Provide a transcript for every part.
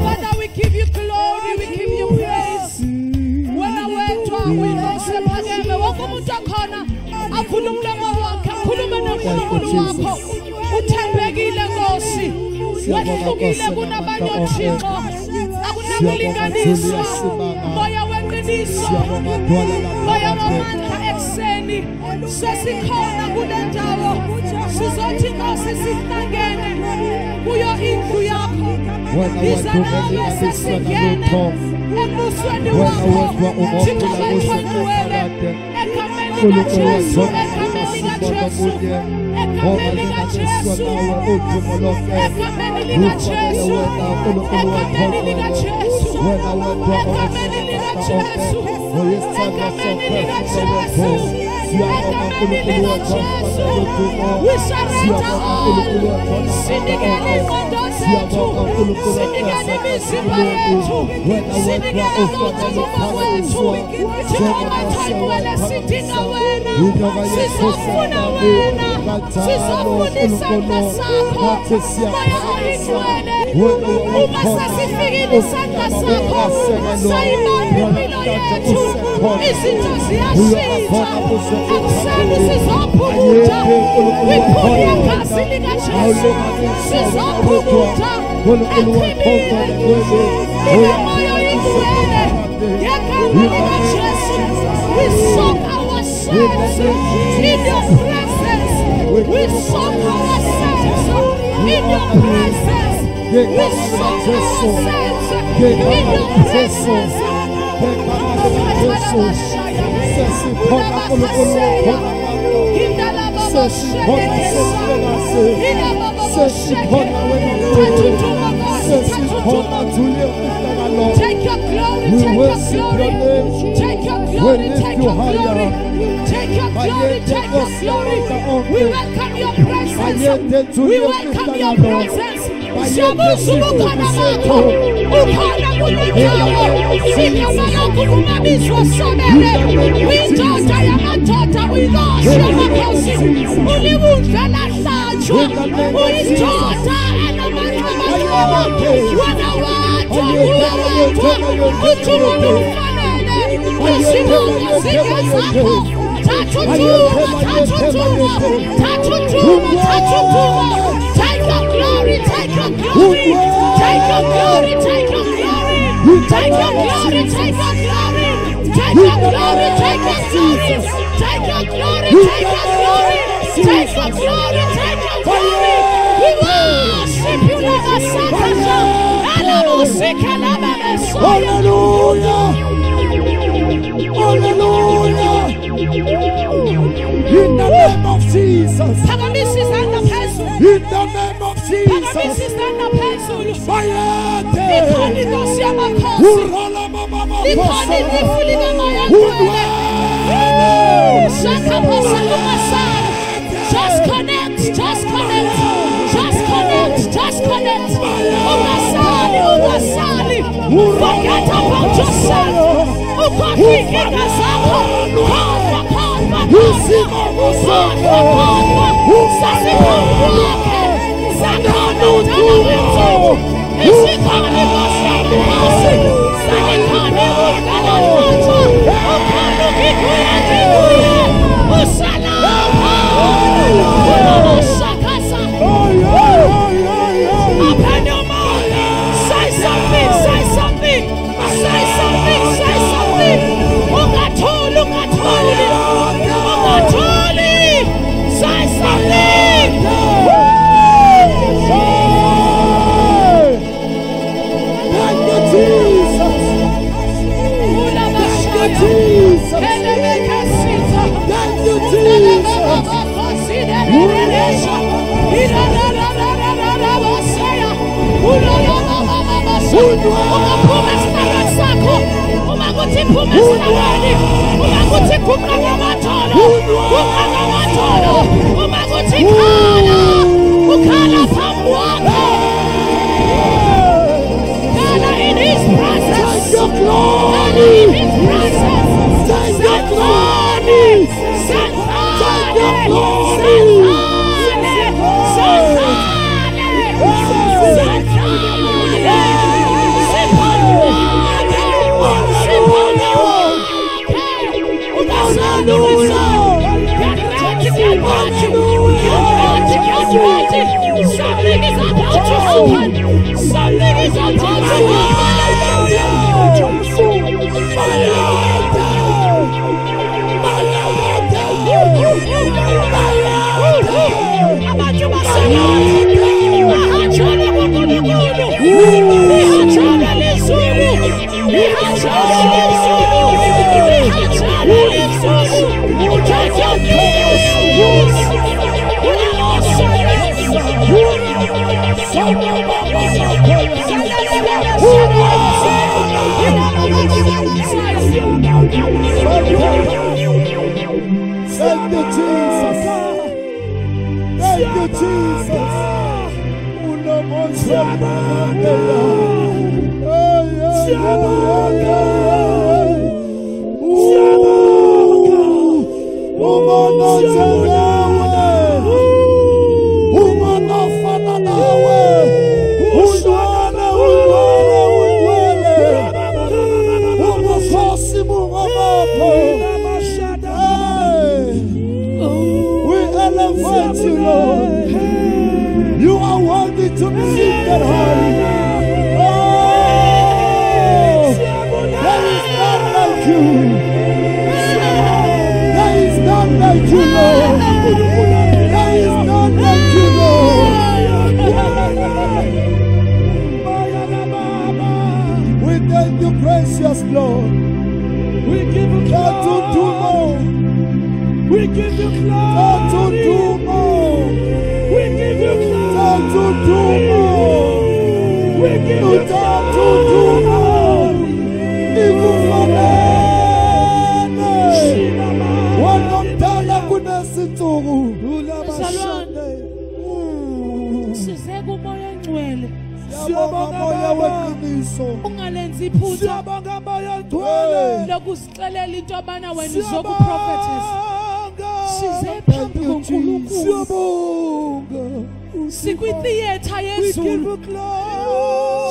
Father, we give you glory, we give you praise. When I went to our windows, take your glory, take your glory, take your glory, take your glory, take your glory, take your glory. We welcome your presence. We welcome your presence. Take your glory, take your glory, take your glory, take your glory, take your glory, take your glory, take your glory, take your glory, take your glory, take your glory, take your glory, take your glory. We worship you, Lord, hallelujah, hallelujah. In the name of Jesus. In the name of Jesus. Just connect, just connect, just connect, just connect. Ugasali, forget about yourself. Open your mouth. Say something, say something, say something, say something. Ugatoli, ugatoli, ugatoli. Say something. Thank you, Jesus. Thank you, Jesus. Thank you, Jesus. In his presence.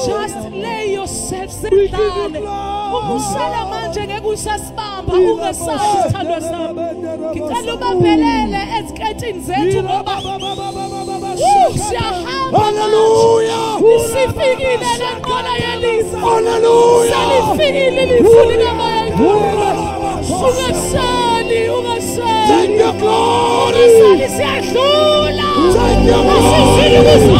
Just lay yourself, sit down. Umusala manje ngeke usasibamba ungesazi sithandwa sami. Ngicela ubambelele eziketini zethu ngoba siyahamba. Hallelujah. Sifikile lenqola yelizwe. Hallelujah. Salifikile ilizwi likamoya enkulu. Ungasali, ungasali. Take your glory. Ungasali siyadlula. Take your glory.